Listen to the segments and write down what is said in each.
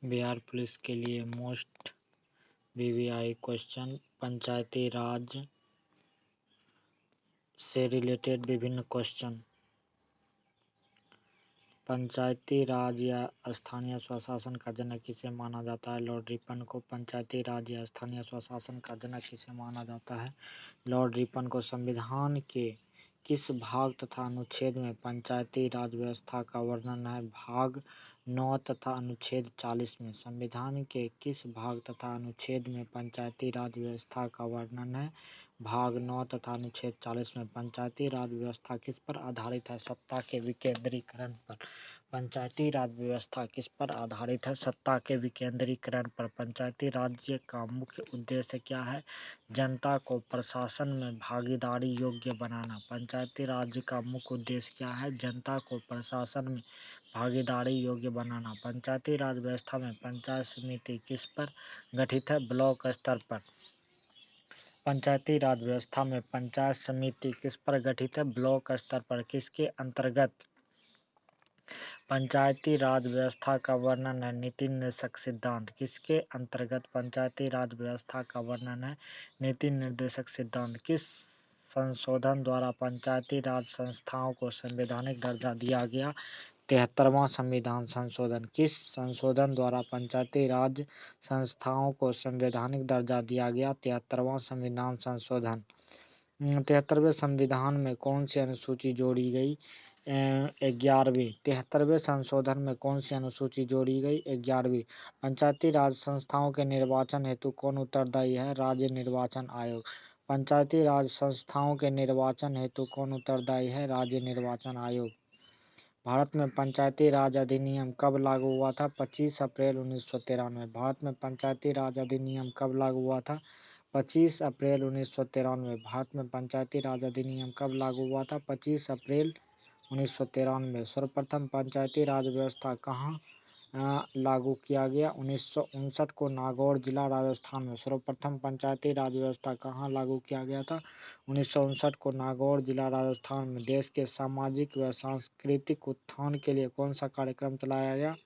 Bihar police के लिए most VVI question, पंचायती राज से रिलेटेड विभिन्न क्वेश्चन। पंचायती राज या स्थानीय स्वशासन का जनक किसे माना जाता है? लॉर्ड रिपन को। पंचायती राज या स्थानीय स्वशासन का जनक किसे माना जाता है? लॉर्ड रिपन को। संविधान के किस भाग तथा अनुच्छेद में पंचायती राज व्यवस्था का वर्णन है? भाग 9 तथा अनुच्छेद 40 में। संविधान के किस भाग तथा अनुच्छेद में पंचायती राज व्यवस्था का वर्णन है? भाग 9 तथा अनुच्छेद 40 में। पंचायती राज व्यवस्था किस पर आधारित है? सत्ता के विकेंद्रीकरण पर। पंचायती राज व्यवस्था किस पर आधारित है? सत्ता के विकेंद्रीकरण पर। पंचायती राज्य का मुख्य उद्देश्य क्या है? जनता को प्रशासन में भागीदारी योग्य बनाना। पंचायती राज्य का मुख्य उद्देश्य क्या है? जनता को प्रशासन में भागीदारी योग्य बनाना। पंचायती राज व्यवस्था में पंचायत समिति किस पर गठित है? ब्लॉक स्तर पर। पंचायती राज व्यवस्था में पंचायत समिति किस पर गठित है? ब्लॉक स्तर पर। किसके अंतर्गत पंचायती राज व्यवस्था का वर्णन है? नीति निर्देशक सिद्धांत। किसके अंतर्गत पंचायती राज व्यवस्था का वर्णन है? नीति निर्देशक सिद्धांत। किस संशोधन द्वारा पंचायती राज संस्थाओं को संवैधानिक दर्जा दिया गया? 73वां संविधान संशोधन। किस संशोधन द्वारा पंचायती राज संस्थाओं को संवैधानिक दर्जा दिया गया? 73वां संविधान संशोधन। 73वें संविधान में कौन सी अनुसूची जोड़ी गई? 11वीं। 73वें संशोधन में कौन सी अनुसूची जोड़ी गई? 11वीं। पंचायती राज संस्थाओं के निर्वाचन हेतु कौन उत्तरदायी है? राज्य निर्वाचन आयोग। पंचायती राज संस्थाओं के निर्वाचन हेतु कौन उत्तरदायी है? राज्य निर्वाचन आयोग। भारत में पंचायती राज अधिनियम कब लागू हुआ था? 25 अप्रैल 1993। भारत में पंचायती राज अधिनियम कब लागू हुआ था? 25 अप्रैल 1993। भारत में पंचायती राज अधिनियम कब लागू हुआ था? 25 अप्रैल 1993। सर्वप्रथम पंचायती राज व्यवस्था कहाँ लागू किया गया? 1959 को नागौर जिला राजस्थान में। सर्वप्रथम पंचायती राज व्यवस्था कहाँ लागू किया गया था? 1959 को नागौर जिला राजस्थान में। देश के सामाजिक व सांस्कृतिक उत्थान के लिए कौन सा कार्यक्रम चलाया गया?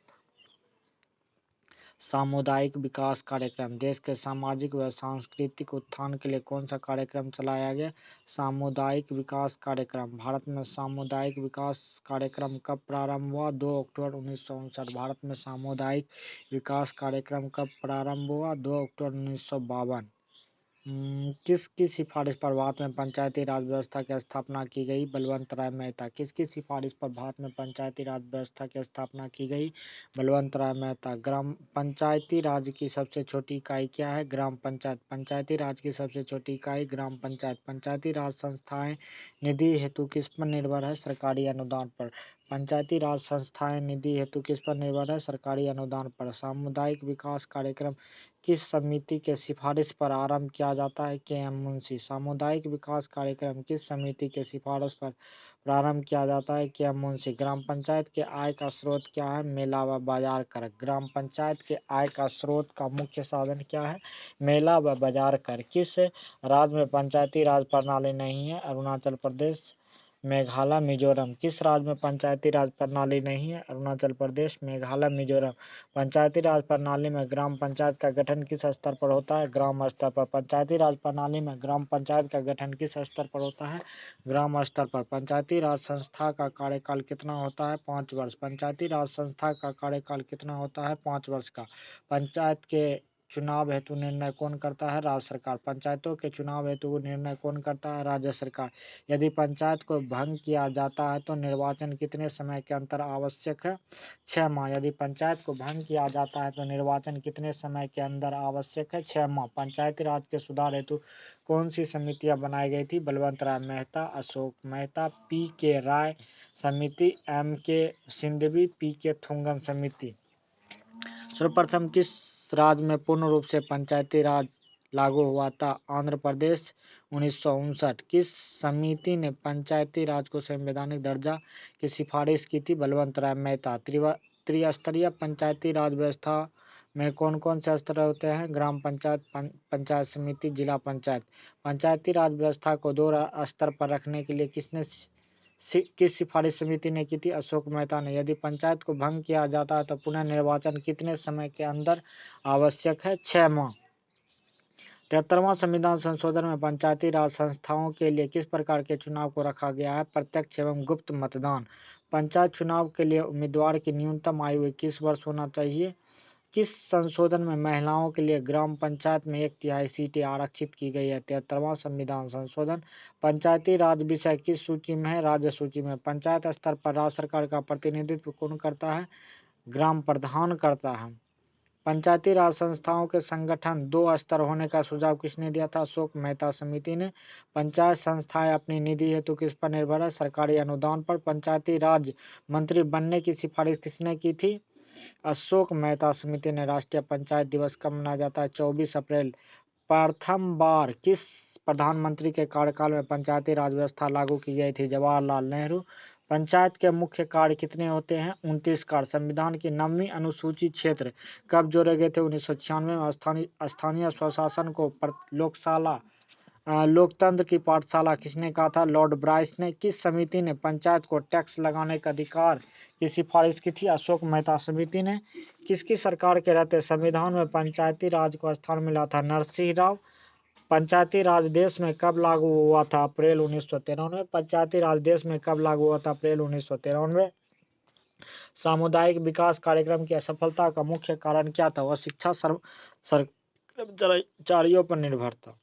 सामुदायिक विकास कार्यक्रम। देश के सामाजिक व सांस्कृतिक उत्थान के लिए कौन सा कार्यक्रम चलाया गया? सामुदायिक विकास कार्यक्रम। भारत में सामुदायिक विकास कार्यक्रम कब प्रारंभ हुआ? 2 अक्टूबर 1959। भारत में सामुदायिक विकास कार्यक्रम कब प्रारंभ हुआ? 2 अक्टूबर 1952। किसकी सिफारिश पर भारत में पंचायती राज व्यवस्था की स्थापना की गई? बलवंत राय मेहता। किसकी सिफारिश पर भारत में पंचायती राज व्यवस्था की स्थापना की गई? बलवंत राय मेहता। ग्राम पंचायती राज की सबसे छोटी इकाई क्या है? ग्राम पंचायत। पंचायती राज की सबसे छोटी इकाई ग्राम पंचायत। पंचायती राज संस्थाएं निधि हेतु किस पर निर्भर है? सरकारी अनुदान पर। पंचायती राज संस्थाएं निधि हेतु किस पर निर्भर है? सरकारी अनुदान पर। सामुदायिक विकास कार्यक्रम किस समिति के सिफारिश पर आरंभ किया जाता है? के.एम. मुंशी। सामुदायिक विकास कार्यक्रम किस समिति के सिफारिश पर प्रारंभ किया जाता है? के.एम. मुंशी। ग्राम पंचायत के आय का स्रोत क्या है? मेला व बाजार कर। ग्राम पंचायत के आय का स्रोत का मुख्य साधन क्या है? मेला व बाजार कर। किस राज्य में पंचायती राज प्रणाली नहीं है? अरुणाचल प्रदेश, मेघालय, मिजोरम। किस राज्य में पंचायती राज प्रणाली नहीं है? अरुणाचल प्रदेश, मेघालय, मिजोरम। पंचायती राज प्रणाली में ग्राम पंचायत का गठन किस स्तर पर होता है? ग्राम स्तर पर। पंचायती राज प्रणाली में ग्राम पंचायत का गठन किस स्तर पर होता है? ग्राम स्तर पर। पंचायती राज संस्था का कार्यकाल कितना होता है? 5 वर्ष। पंचायती राज संस्था का कार्यकाल कितना होता है? 5 वर्ष का। पंचायत के चुनाव हेतु निर्णय कौन करता है? राज्य सरकार। पंचायतों के चुनाव हेतु निर्णय कौन करता है? राज्य सरकार। यदि पंचायत को भंग किया जाता है तो निर्वाचन कितने समय के अंतर आवश्यक है? 6 माह। यदि पंचायत को भंग किया जाता है तो निर्वाचन कितने समय के अंदर आवश्यक है? 6 माह। पंचायती राज के सुधार हेतु कौन सी समितियां बनाई गई थी? बलवंत राय मेहता, अशोक मेहता, पी.के. राय समिति, एम.के. सिंघवी, पी.के. थुंगन समिति। सर्वप्रथम किस राज्य में पूर्ण रूप से पंचायती राज लागू हुआ था? आंध्र प्रदेश, 1959। किस समिति ने पंचायती राज को संवैधानिक दर्जा की सिफारिश की थी? बलवंत राय मेहता। त्रिस्तरीय पंचायती राज व्यवस्था में कौन कौन से स्तर होते हैं? ग्राम पंचायत, पंचायत समिति, जिला पंचायत। पंचायती राज व्यवस्था को 2 स्तर पर रखने के लिए किसने किस सिफारिश समिति ने की थी? अशोक मेहता ने। यदि पंचायत को भंग किया जाता है तो पुनर्निर्वाचन कितने समय के अंदर आवश्यक है? 6 माह। 73वां संविधान संशोधन में पंचायती राज संस्थाओं के लिए किस प्रकार के चुनाव को रखा गया है? प्रत्यक्ष एवं गुप्त मतदान। पंचायत चुनाव के लिए उम्मीदवार की न्यूनतम आयु 21 वर्ष होना चाहिए। किस संशोधन में महिलाओं के लिए ग्राम पंचायत में 1/3 सीटें आरक्षित की गई है? 73वां संविधान संशोधन। पंचायती राज विषय किस सूची में है? राज्य सूची में। पंचायत स्तर पर राज्य सरकार का प्रतिनिधित्व कौन करता है? ग्राम प्रधान करता है। पंचायती राज संस्थाओं के संगठन 2 स्तर होने का सुझाव किसने दिया था? अशोक मेहता समिति ने। पंचायत संस्थाएं अपनी निधि हेतु किस पर निर्भर है? सरकारी अनुदान पर। पंचायती राज मंत्री बनने की सिफारिश किसने की थी? अशोक मेहता समिति ने। राष्ट्रीय पंचायत दिवस कब मनाया जाता है? 24 अप्रैल। प्रथम बार किस प्रधानमंत्री के कार्यकाल में पंचायती राज व्यवस्था लागू की गई थी? जवाहरलाल नेहरू। पंचायत के मुख्य कार्य कितने होते हैं? 29 कार्य। संविधान की 9वीं अनुसूची क्षेत्र कब जोड़े गए थे? 1996 में। स्थानीय स्वशासन को लोकतंत्र की पाठशाला किसने कहा था? लॉर्ड ब्राइस ने। किस समिति ने पंचायत को टैक्स लगाने का अधिकार की सिफारिश की थी? अशोक मेहता समिति ने। किसकी सरकार के रहते संविधान में पंचायती राज को स्थान मिला था? नरसिंह राव। पंचायती राज देश में कब लागू हुआ था? अप्रैल 1993। पंचायती राज देश में कब लागू हुआ था? अप्रैल 1993। सामुदायिक विकास कार्यक्रम की असफलता का मुख्य कारण क्या था? वह शिक्षा कर्मचारियों पर निर्भर था।